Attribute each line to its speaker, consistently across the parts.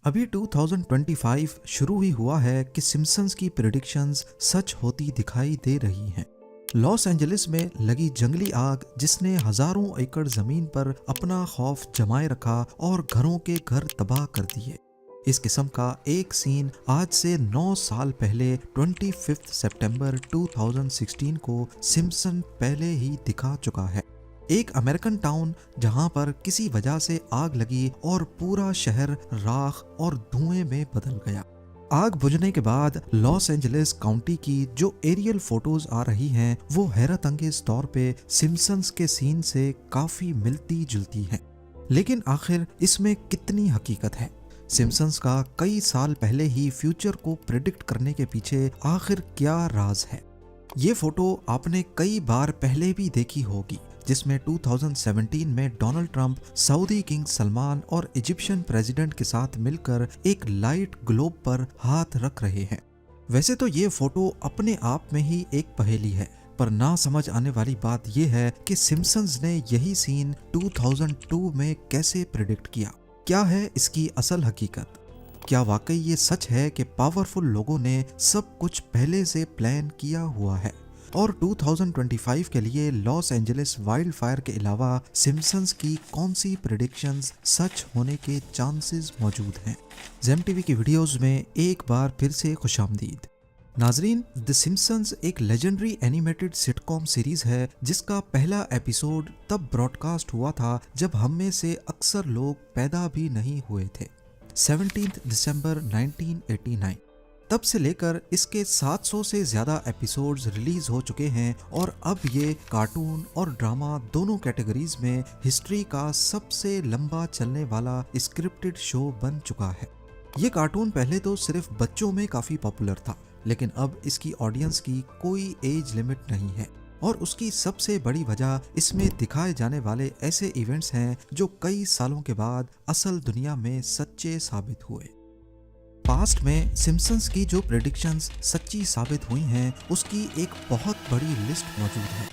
Speaker 1: अभी 2025 शुरू ही हुआ है कि सिम्पसन्स की प्रेडिक्शंस सच होती दिखाई दे रही हैं। लॉस एंजलिस में लगी जंगली आग जिसने हजारों एकड़ जमीन पर अपना खौफ जमाए रखा और घरों के घर तबाह कर दिए। इस किस्म का एक सीन आज से 9 साल पहले 25 सितंबर 2016 को सिम्पसन पहले ही दिखा चुका है। एक अमेरिकन टाउन जहां पर किसी वजह से आग लगी और पूरा शहर राख और धुएं में बदल गया। आग बुझने के बाद लॉस एंजलिस काउंटी की जो एरियल फोटोज आ रही हैं वो हैरत अंगेज तौर पे सिम्पसन्स के सीन से काफी मिलती जुलती हैं। लेकिन आखिर इसमें कितनी हकीकत है? सिम्पसन्स का कई साल पहले ही फ्यूचर को प्रिडिक्ट करने के पीछे आखिर क्या राज है? ये फोटो आपने कई बार पहले भी देखी होगी, जिसमें 2017 में Donald Trump Saudi king Salman और इजिप्शियन प्रेसिडेंट के साथ मिलकर एक लाइट ग्लोब पर हाथ रख रहे हैं। वैसे तो ये फोटो अपने आप में ही एक पहेली है, पर ना समझ आने वाली बात यह है कि सिम्पसन्स ने यही सीन 2002 में कैसे प्रिडिक्ट किया। क्या है इसकी असल हकीकत? क्या वाकई ये सच है कि पावरफुल लोगों ने सब कुछ पहले से प्लान किया हुआ है और 2025 के लिए लॉस एंजलिस वाइल्ड फायर के अलावा सिम्पसन्स की कौन सी प्रेडिक्शंस सच होने के चांसेस मौजूद हैं? जेम टीवी की वीडियोस में एक बार फिर से खुशामदीद। नाजरीन, द सिम्पसन्स एक लेजेंडरी एनिमेटेड सिटकॉम सीरीज है जिसका पहला एपिसोड तब ब्रॉडकास्ट हुआ था जब हम में से अक्सर लोग पैदा भी नहीं हुए थे, 17 दिसंबर 1989। तब से लेकर इसके 700 से ज्यादा एपिसोड्स रिलीज हो चुके हैं और अब ये कार्टून और ड्रामा दोनों कैटेगरीज में हिस्ट्री का सबसे लंबा चलने वाला स्क्रिप्टेड शो बन चुका है। ये कार्टून पहले तो सिर्फ बच्चों में काफी पॉपुलर था, लेकिन अब इसकी ऑडियंस की कोई एज लिमिट नहीं है और उसकी सबसे बड़ी वजह इसमें दिखाए जाने वाले ऐसे इवेंट्स हैं जो कई सालों के बाद असल दुनिया में सच्चे साबित हुए। पास्ट में सिम्पसन्स की जो प्रेडिक्शंस सच्ची साबित हुई हैं उसकी एक बहुत बड़ी लिस्ट मौजूद है।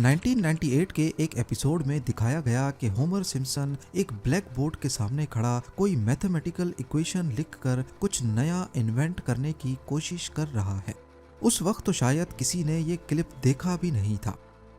Speaker 1: 1998 के एक एपिसोड में दिखाया गया कि होमर सिम्पसन एक ब्लैक बोर्ड के सामने खड़ा कोई मैथमेटिकल इक्वेशन लिखकर कुछ नया इन्वेंट करने की कोशिश कर रहा है। उस वक्त तो शायद किसी ने ये क्लिप देखा भी नहीं था,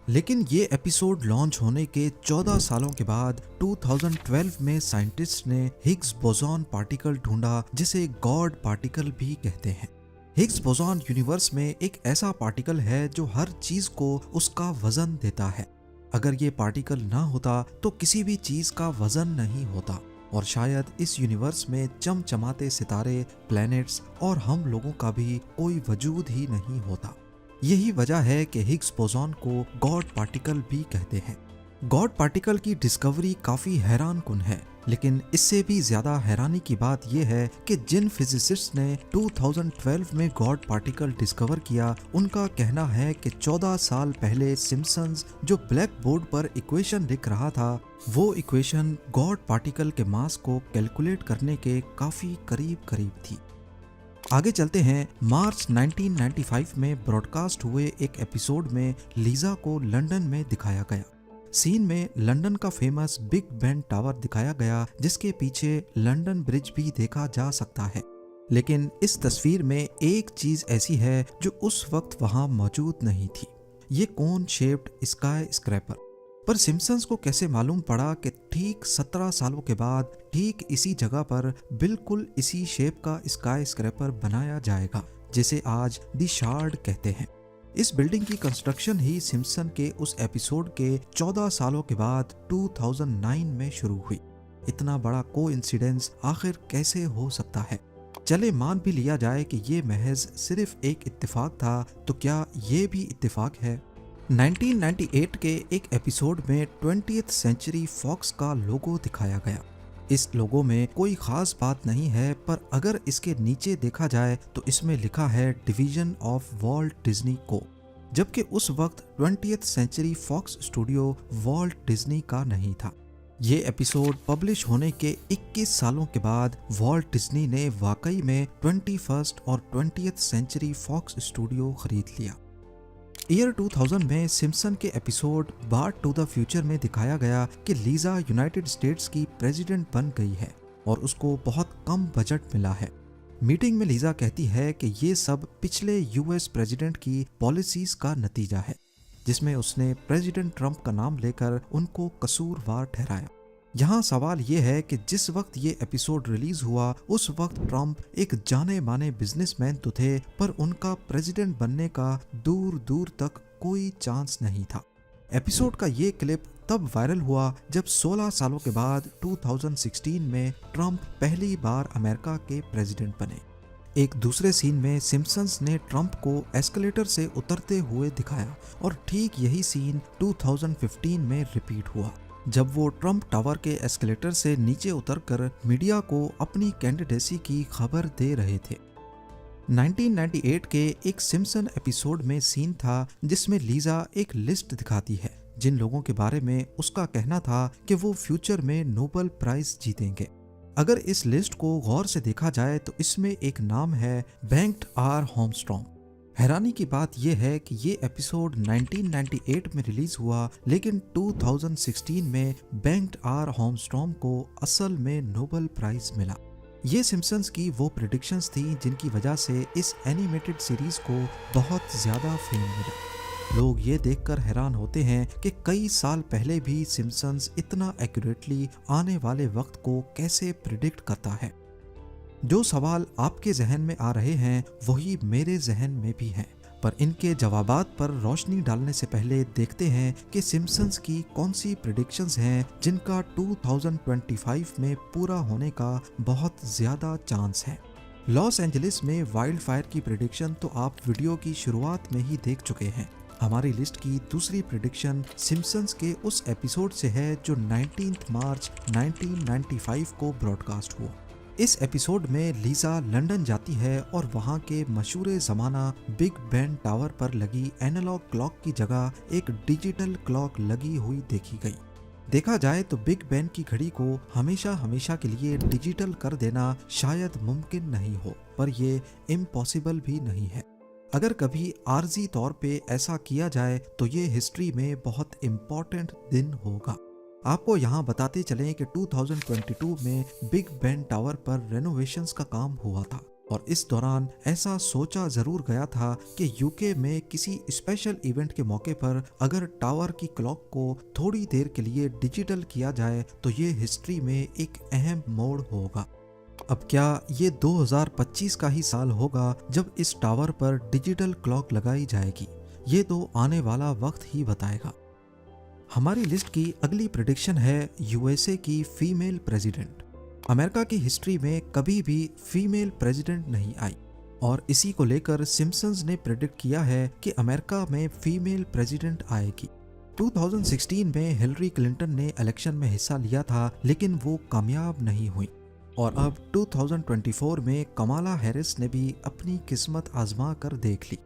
Speaker 1: लेकिन ये एपिसोड लॉन्च होने के 14 सालों के बाद 2012 में साइंटिस्ट ने हिग्स बोसॉन पार्टिकल ढूंढा जिसे गॉड पार्टिकल भी कहते हैं। हिग्स बोसॉन यूनिवर्स में एक ऐसा पार्टिकल है जो हर चीज को उसका वजन देता है। अगर ये पार्टिकल ना होता तो किसी भी चीज का वजन नहीं होता और शायद इस यूनिवर्स में चमचमाते सितारे, प्लैनेट्स और हम लोगों का भी कोई वजूद ही नहीं होता। यही वजह है कि हिग्स बोसॉन को गॉड पार्टिकल भी कहते हैं। गॉड पार्टिकल की डिस्कवरी काफी हैरान कुन है, लेकिन इससे भी ज्यादा हैरानी की बात यह है कि जिन फिजिसिस्ट ने 2012 में गॉड पार्टिकल डिस्कवर किया, उनका कहना है कि 14 साल पहले सिम्पसन्स जो ब्लैक बोर्ड पर इक्वेशन लिख रहा था, वो इक्वेशन गॉड पार्टिकल के मास को कैलकुलेट करने के काफी करीब थी। आगे चलते हैं। मार्च 1995 में ब्रॉडकास्ट हुए एक एपिसोड में लीजा को लंदन में दिखाया गया। सीन में लंदन का फेमस बिग बेन टावर दिखाया गया जिसके पीछे लंदन ब्रिज भी देखा जा सकता है। लेकिन इस तस्वीर में एक चीज ऐसी है जो उस वक्त वहां मौजूद नहीं थी, ये कोन शेप्ड स्काई स्क्रैपर। पर सिम्पसन्स को कैसे मालूम पड़ा कि ठीक 17 सालों के बाद ठीक इसी जगह पर बिल्कुल इसी शेप का स्काई स्क्रैपर बनाया जाएगा जिसे आज द शार्ड कहते हैं। इस बिल्डिंग की कंस्ट्रक्शन ही सिम्पसन के उस एपिसोड के 14 सालों के बाद 2009 में शुरू हुई। इतना बड़ा कोइंसिडेंस आखिर कैसे हो सकता है? चले मान भी लिया जाए कि ये महज सिर्फ एक इत्तेफाक था, तो क्या ये भी इत्तेफाक है? 1998 के एक एपिसोड में 20th सेंचुरी फॉक्स का लोगो दिखाया गया। इस लोगो में कोई खास बात नहीं है, पर अगर इसके नीचे देखा जाए तो इसमें लिखा है डिवीजन ऑफ वॉल्ट डिज्नी को, जबकि उस वक्त 20th century Fox studio Walt Disney का नहीं था। ये एपिसोड पब्लिश होने के 21 सालों के बाद वॉल्ट डिज्नी ने वाकई में 21st और 20th सेंचुरी फॉक्स स्टूडियो खरीद लिया। ईयर 2000 में सिम्पसन के episode Bart to the future में दिखाया गया कि लीजा यूनाइटेड स्टेट्स की प्रेसिडेंट बन गई है। और उसको बहुत कम बजट मिला है। मीटिंग में लीजा कहती है कि ये सब पिछले यूएस प्रेसिडेंट की पॉलिसीज का नतीजा है, जिसमें उसने प्रेसिडेंट ट्रंप का नाम लेकर उनको कसूरवार ठहराया। यहाँ सवाल ये है कि जिस वक्त ये एपिसोड रिलीज हुआ उस वक्त ट्रंप एक जाने माने बिजनेसमैन तो थे, पर उनका प्रेसिडेंट बनने का दूर दूर तक कोई चांस नहीं था। एपिसोड का ये क्लिप तब वायरल हुआ जब 16 सालों के बाद 2016 में ट्रंप पहली बार अमेरिका के प्रेसिडेंट बने। एक दूसरे सीन में सिम्पसन्स ने ट्रंप को एस्केलेटर से उतरते हुए दिखाया और ठीक यही सीन 2015 में रिपीट हुआ, जब वो ट्रंप टावर के एस्केलेटर से नीचे उतरकर मीडिया को अपनी कैंडिडेसी की खबर दे रहे थे। 1998 के एक सिम्पसन एपिसोड में सीन था जिसमें लीजा एक लिस्ट दिखाती है जिन लोगों के बारे में उसका कहना था कि वो फ्यूचर में नोबेल प्राइज जीतेंगे। अगर इस लिस्ट को गौर से देखा जाए तो इसमें एक नाम है बेंट आर आर्मस्ट्रॉन्ग। हैरानी की बात यह है कि ये एपिसोड 1998 में रिलीज हुआ, लेकिन 2016 में बेंट आर आर्मस्ट्रॉन्ग को असल में नोबेल प्राइज मिला। ये सिम्पसन्स की वो प्रेडिक्शंस थी जिनकी वजह से इस एनिमेटेड सीरीज को बहुत ज्यादा फेम मिला। लोग ये देखकर हैरान होते हैं कि कई साल पहले भी सिम्पसन्स इतना एक्यूरेटली आने वाले वक्त को कैसे प्रिडिक्ट करता है। जो सवाल आपके जहन में आ रहे हैं वही मेरे जहन में भी हैं, पर इनके जवाबात पर रोशनी डालने से पहले देखते हैं कि सिम्पसन्स की कौन सी प्रेडिक्शंस हैं जिनका 2025 में पूरा होने का बहुत ज्यादा चांस है। लॉस एंजलिस में वाइल्ड फायर की प्रेडिक्शन तो आप वीडियो की शुरुआत में ही देख चुके हैं। हमारी लिस्ट की दूसरी प्रेडिक्शन सिम्पसन्स के उस एपिसोड से है जो 19 मार्च 1995 को ब्रॉडकास्ट हुआ। इस एपिसोड में लीजा लंदन जाती है और वहां के मशहूर जमाना बिग बेन टावर पर लगी एनालॉग क्लॉक की जगह एक डिजिटल क्लॉक लगी हुई देखी गई। देखा जाए तो बिग बेन की घड़ी को हमेशा हमेशा के लिए डिजिटल कर देना शायद मुमकिन नहीं हो, पर ये इम्पॉसिबल भी नहीं है। अगर कभी आर्जी तौर पे ऐसा किया जाए तो ये हिस्ट्री में बहुत इम्पोर्टेंट दिन होगा। आपको यहाँ बताते चलें कि 2022 में बिग बेन टावर पर रेनोवेशंस का काम हुआ था और इस दौरान ऐसा सोचा जरूर गया था कि यूके में किसी स्पेशल इवेंट के मौके पर अगर टावर की क्लॉक को थोड़ी देर के लिए डिजिटल किया जाए तो ये हिस्ट्री में एक अहम मोड़ होगा। अब क्या ये 2025 का ही साल होगा जब इस टावर पर डिजिटल क्लॉक लगाई जाएगी? ये तो आने वाला वक्त ही बताएगा। हमारी लिस्ट की अगली प्रेडिक्शन है यूएसए की फीमेल प्रेसिडेंट। अमेरिका की हिस्ट्री में कभी भी फीमेल प्रेसिडेंट नहीं आई और इसी को लेकर सिम्पसन्स ने प्रेडिक्ट किया है कि अमेरिका में फीमेल प्रेसिडेंट आएगी। 2016 में हिलरी क्लिंटन ने इलेक्शन में हिस्सा लिया था, लेकिन वो कामयाब नहीं हुई और अब 2024 में कमाला हैरिस ने भी अपनी किस्मत आजमा कर देख ली।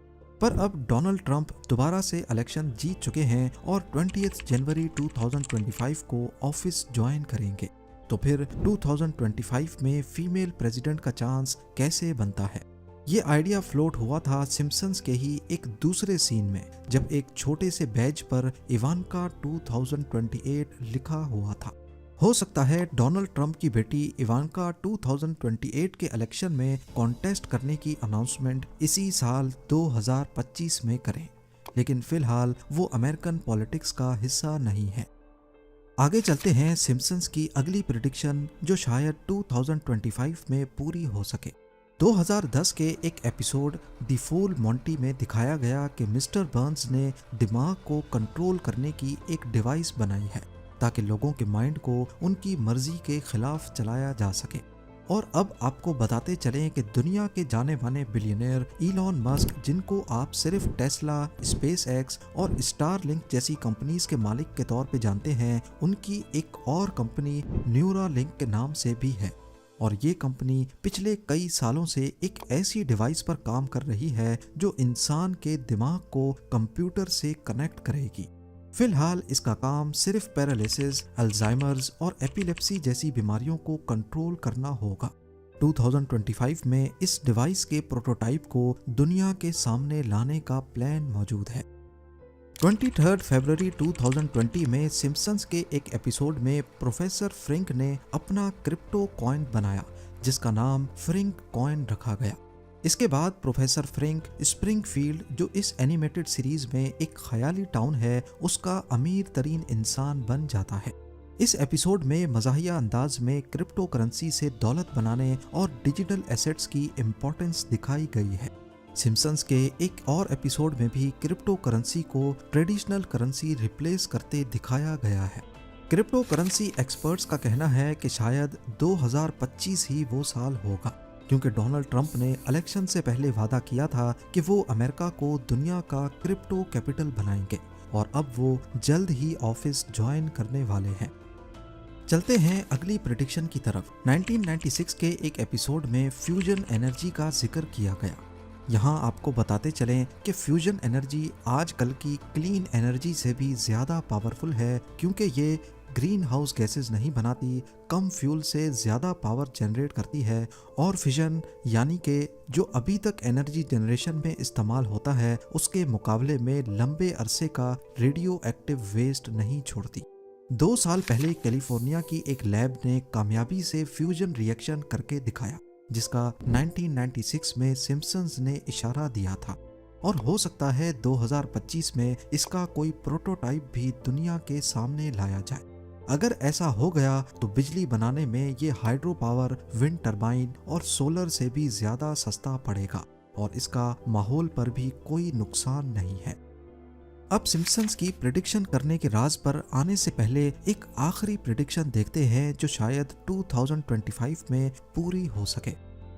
Speaker 1: पर अब डोनाल्ड ट्रंप दोबारा से इलेक्शन जीत चुके हैं और 20 जनवरी 2025 को ऑफिस ज्वाइन करेंगे। तो फिर 2025 में फीमेल प्रेसिडेंट का चांस कैसे बनता है? ये आइडिया फ्लोट हुआ था सिम्पसन्स के ही एक दूसरे सीन में, जब एक छोटे से बैज पर इवांका 2028 लिखा हुआ था। हो सकता है डोनाल्ड ट्रंप की बेटी इवांका 2028 के इलेक्शन में कॉन्टेस्ट करने की अनाउंसमेंट इसी साल 2025 में करें, लेकिन फिलहाल वो अमेरिकन पॉलिटिक्स का हिस्सा नहीं है। आगे चलते हैं सिम्पसन्स की अगली प्रेडिक्शन जो शायद 2025 में पूरी हो सके। 2010 के एक एपिसोड द फूल मॉन्टी में दिखाया गया कि मिस्टर बर्न्स ने दिमाग को कंट्रोल करने की एक डिवाइस बनाई है ताकि लोगों के माइंड को उनकी मर्जी के खिलाफ चलाया जा सके। और अब आपको बताते चलें कि दुनिया के जाने माने बिलियनियर इलॉन मस्क, जिनको आप सिर्फ टेस्ला, स्पेस एक्स और स्टारलिंक जैसी कंपनीज के मालिक के तौर पे जानते हैं, उनकी एक और कंपनी न्यूरालिंक के नाम से भी है और ये कंपनी पिछले कई सालों से एक ऐसी डिवाइस पर काम कर रही है जो इंसान के दिमाग को कंप्यूटर से कनेक्ट करेगी। फिलहाल इसका काम सिर्फ पैरालिसिस, अल्जाइमर्स और एपिलेप्सी जैसी बीमारियों को कंट्रोल करना होगा। 2025 में इस डिवाइस के प्रोटोटाइप को दुनिया के सामने लाने का प्लान मौजूद है। 23 फरवरी 2020 में सिम्पसन्स के एक एपिसोड में प्रोफेसर फ्रिंक ने अपना क्रिप्टो कॉइन बनाया जिसका नाम फ्रिंक कॉइन रखा गया। इसके बाद प्रोफेसर फ्रिंक स्प्रिंगफील्ड, जो इस एनिमेटेड सीरीज में एक ख्याली टाउन है, उसका अमीर तरीन इंसान बन जाता है। इस एपिसोड में मज़ाहिया अंदाज में क्रिप्टो करेंसी से दौलत बनाने और डिजिटल एसेट्स की इम्पोर्टेंस दिखाई गई है। सिम्पसन्स के एक और एपिसोड में भी क्रिप्टो करेंसी को ट्रेडिशनल करेंसी रिप्लेस करते दिखाया गया है। क्रिप्टो करेंसी एक्सपर्ट्स का कहना है कि शायद 2025 ही वो साल होगा, क्योंकि डोनाल्ड ट्रंप ने इलेक्शन से पहले वादा किया था कि वो अमेरिका को दुनिया का क्रिप्टो कैपिटल बनाएंगे और अब वो जल्द ही ऑफिस ज्वाइन करने वाले हैं। चलते हैं अगली प्रेडिक्शन की तरफ। 1996 के एक एपिसोड में फ्यूजन एनर्जी का जिक्र किया गया। यहाँ आपको बताते चलें कि फ्यूजन एनर्जी आजकल की क्लीन एनर्जी से भी ज़्यादा पावरफुल है, क्योंकि ये ग्रीन हाउस गैसेस नहीं बनाती, कम फ्यूल से ज़्यादा पावर जनरेट करती है और फिजन यानी कि जो अभी तक एनर्जी जनरेशन में इस्तेमाल होता है उसके मुकाबले में लंबे अरसे का रेडियो एक्टिव वेस्ट नहीं छोड़ती। 2 साल पहले कैलिफोर्निया की एक लैब ने कामयाबी से फ्यूजन रिएक्शन करके दिखाया, जिसका 1996 में सिम्पसन्स ने इशारा दिया था और हो सकता है 2025 में इसका कोई प्रोटोटाइप भी दुनिया के सामने लाया जाए। अगर ऐसा हो गया तो बिजली बनाने में ये हाइड्रो पावर, विंड टरबाइन और सोलर से भी ज्यादा सस्ता पड़ेगा और इसका माहौल पर भी कोई नुकसान नहीं है। अब सिम्पसन्स की प्रेडिक्शन करने के राज पर आने से पहले एक आखिरी प्रेडिक्शन देखते हैं जो शायद 2025 में पूरी हो सके।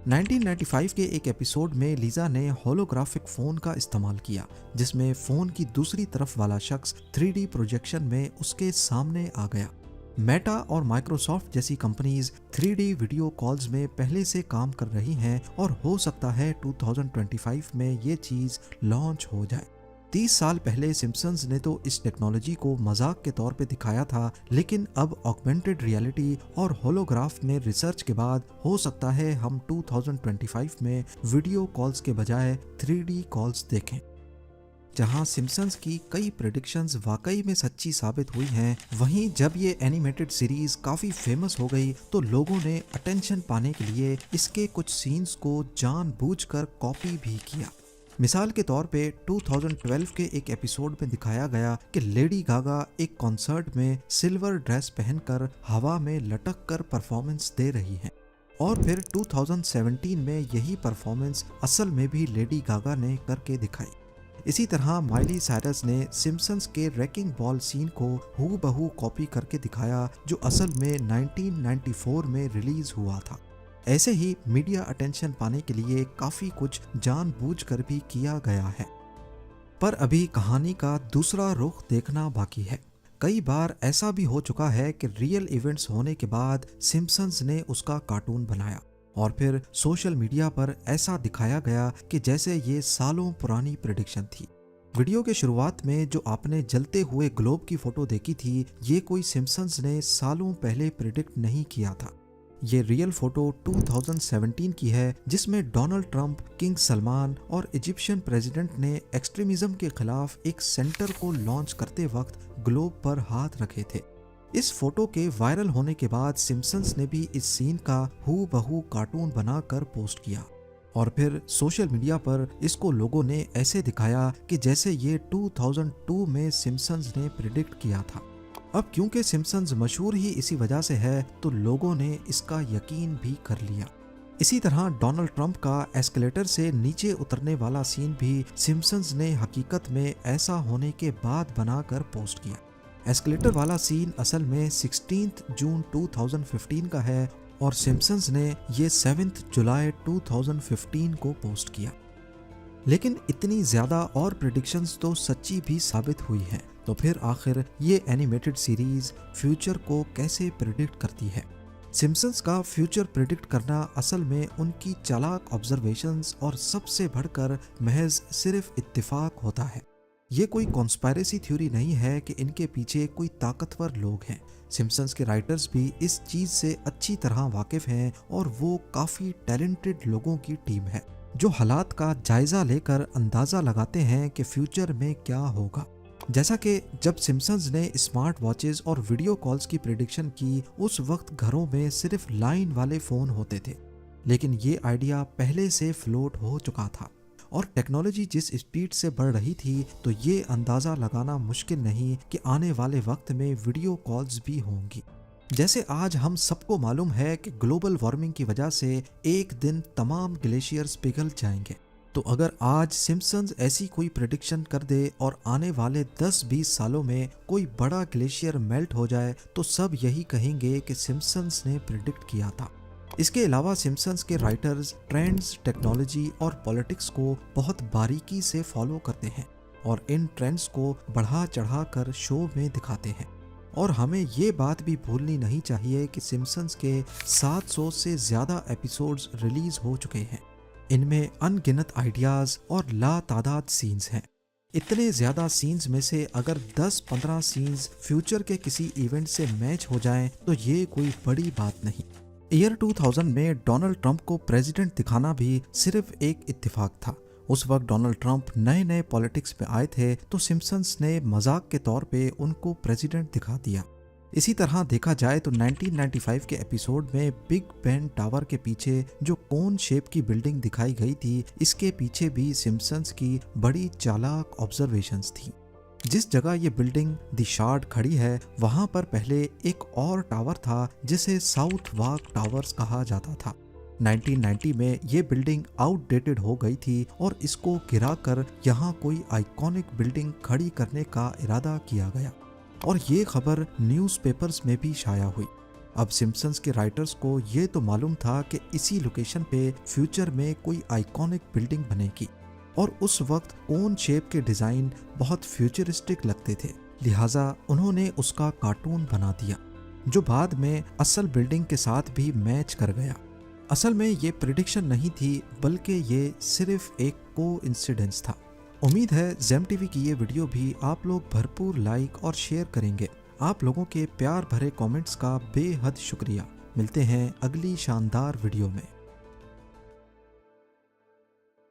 Speaker 1: 1995 के एक एपिसोड में लीजा ने होलोग्राफिक फोन का इस्तेमाल किया, जिसमें फोन की दूसरी तरफ वाला शख्स 3D प्रोजेक्शन में उसके सामने आ गया। मेटा और माइक्रोसॉफ्ट जैसी कंपनीज 3D वीडियो कॉल्स में पहले से काम कर रही हैं और हो सकता है 2025 में ये चीज लॉन्च हो जाए। 30 साल पहले सिम्पसन्स ने तो इस टेक्नोलॉजी को मजाक के तौर पे दिखाया था, लेकिन अब ऑगमेंटेड रियलिटी और होलोग्राफ में रिसर्च के बाद हो सकता है हम 2025 में वीडियो कॉल्स के बजाय 3D कॉल्स देखें। जहां सिम्पसन्स की कई प्रेडिक्शंस वाकई में सच्ची साबित हुई हैं, वहीं जब ये एनिमेटेड सीरीज काफी फेमस हो गई तो लोगों ने अटेंशन पाने के लिए इसके कुछ सीन्स को जानबूझकर कॉपी भी किया। मिसाल के तौर पे 2012 के एक एपिसोड में दिखाया गया कि लेडी गागा एक कॉन्सर्ट में सिल्वर ड्रेस पहनकर हवा में लटक कर परफॉर्मेंस दे रही हैं और फिर 2017 में यही परफॉर्मेंस असल में भी लेडी गागा ने करके दिखाई। इसी तरह माइली साइरस ने सिम्पसन्स के रैकिंग बॉल सीन को हूबहू कॉपी करके दिखाया, जो असल में 1994 में रिलीज हुआ था। ऐसे ही मीडिया अटेंशन पाने के लिए काफी कुछ जानबूझकर भी किया गया है। पर अभी कहानी का दूसरा रुख देखना बाकी है। कई बार ऐसा भी हो चुका है कि रियल इवेंट्स होने के बाद सिम्पसन्स ने उसका कार्टून बनाया और फिर सोशल मीडिया पर ऐसा दिखाया गया कि जैसे ये सालों पुरानी प्रेडिक्शन थी। वीडियो के शुरुआत में जो आपने जलते हुए ग्लोब की फोटो देखी थी, ये कोई सिम्पसन्स ने सालों पहले प्रेडिक्ट नहीं किया था। ये रियल फोटो 2017 की है, जिसमें डोनाल्ड ट्रंप, किंग सलमान और इजिप्शियन प्रेसिडेंट ने एक्सट्रीमिज्म के खिलाफ एक सेंटर को लॉन्च करते वक्त ग्लोब पर हाथ रखे थे। इस फोटो के वायरल होने के बाद सिम्पसन्स ने भी इस सीन का हूबहू कार्टून बनाकर पोस्ट किया और फिर सोशल मीडिया पर इसको लोगों ने ऐसे दिखाया कि जैसे ये 2002 में सिम्पसन्स ने प्रिडिक्ट किया था। अब क्योंकि सिम्पसन्स मशहूर ही इसी वजह से है तो लोगों ने इसका यकीन भी कर लिया। इसी तरह डोनाल्ड ट्रंप का एस्केलेटर से नीचे उतरने वाला सीन भी सिम्पसन्स ने हकीकत में ऐसा होने के बाद बनाकर पोस्ट किया। एस्केलेटर वाला सीन असल में 16 जून 2015 का है और सिम्पसन्स ने ये 7 जुलाई 2015 को पोस्ट किया। लेकिन इतनी ज्यादा और प्रेडिक्शंस तो सच्ची भी साबित हुई हैं, तो फिर आखिर ये एनिमेटेड सीरीज फ्यूचर को कैसे प्रेडिक्ट करती है? सिम्पसन्स का फ्यूचर प्रेडिक्ट करना असल में उनकी चालाक ऑब्जर्वेशंस और सबसे बढ़कर महज सिर्फ इत्तेफाक होता है। ये कोई कॉन्स्पायरेसी थ्योरी नहीं है कि इनके पीछे कोई ताकतवर लोग हैं। सिम्पसन्स के राइटर्स भी इस चीज से अच्छी तरह वाकिफ हैं और वो काफी टैलेंटेड लोगों की टीम है जो हालात का जायजा लेकर अंदाजा लगाते हैं कि फ्यूचर में क्या होगा। जैसा कि जब सिम्पसन्स ने स्मार्ट वॉचेस और वीडियो कॉल्स की प्रिडिक्शन की, उस वक्त घरों में सिर्फ लाइन वाले फोन होते थे, लेकिन ये आइडिया पहले से फ्लोट हो चुका था और टेक्नोलॉजी जिस स्पीड से बढ़ रही थी, तो ये अंदाज़ा लगाना मुश्किल नहीं कि आने वाले वक्त में वीडियो कॉल्स भी होंगी। जैसे आज हम सबको मालूम है कि ग्लोबल वार्मिंग की वजह से एक दिन तमाम ग्लेशियर्स पिघल जाएंगे, तो अगर आज सिम्पसन्स ऐसी कोई प्रेडिक्शन कर दे और आने वाले 10-20 सालों में कोई बड़ा ग्लेशियर मेल्ट हो जाए, तो सब यही कहेंगे कि सिम्पसन्स ने प्रिडिक्ट किया था। इसके अलावा सिम्पसन्स के राइटर्स ट्रेंड्स, टेक्नोलॉजी और पॉलिटिक्स को बहुत बारीकी से फॉलो करते हैं और इन ट्रेंड्स को बढ़ा चढ़ा कर शो में दिखाते हैं। और हमें ये बात भी भूलनी नहीं चाहिए कि सिम्पसन्स के 700 से ज़्यादा एपिसोड्स रिलीज हो चुके हैं। इनमें अनगिनत आइडियाज़ और लातादाद सीन्स हैं। इतने ज़्यादा सीन्स में से अगर 10-15 सीन्स फ्यूचर के किसी इवेंट से मैच हो जाएं, तो ये कोई बड़ी बात नहीं। ईयर 2000 में डोनाल्ड ट्रंप को प्रेसिडेंट दिखाना भी सिर्फ एक इत्तेफाक था। उस वक्त डोनाल्ड ट्रंप नए नए पॉलिटिक्स में आए थे, तो सिम्पसन्स ने मजाक के तौर पे उनको प्रेसिडेंट दिखा दिया। इसी तरह देखा जाए तो 1995 के एपिसोड में बिग बेन टावर के पीछे जो कोन शेप की बिल्डिंग दिखाई गई थी, इसके पीछे भी सिम्पसन्स की बड़ी चालाक ऑब्जर्वेशंस थी। जिस जगह ये बिल्डिंग द शार्ड खड़ी है, वहां पर पहले एक और टावर था जिसे साउथ वार्क टावर्स कहा जाता था। 1990 में ये बिल्डिंग आउटडेटेड हो गई थी और इसको गिराकर यहाँ कोई आइकॉनिक बिल्डिंग खड़ी करने का इरादा किया गया और ये खबर न्यूज़पेपर्स में भी शाया हुई। अब सिम्पसन्स के राइटर्स को ये तो मालूम था कि इसी लोकेशन पे फ्यूचर में कोई आइकॉनिक बिल्डिंग बनेगी और उस वक्त कोन शेप के डिज़ाइन बहुत फ्यूचरिस्टिक लगते थे, लिहाजा उन्होंने उसका कार्टून बना दिया जो बाद में असल बिल्डिंग के साथ भी मैच कर गया। असल में ये प्रिडिक्शन नहीं थी, बल्कि ये सिर्फ एक कोइंसिडेंस था। उम्मीद है जेम टीवी की ये वीडियो भी आप लोग भरपूर लाइक और शेयर करेंगे। आप लोगों के प्यार भरे कमेंट्स का बेहद शुक्रिया। मिलते हैं अगली शानदार वीडियो में।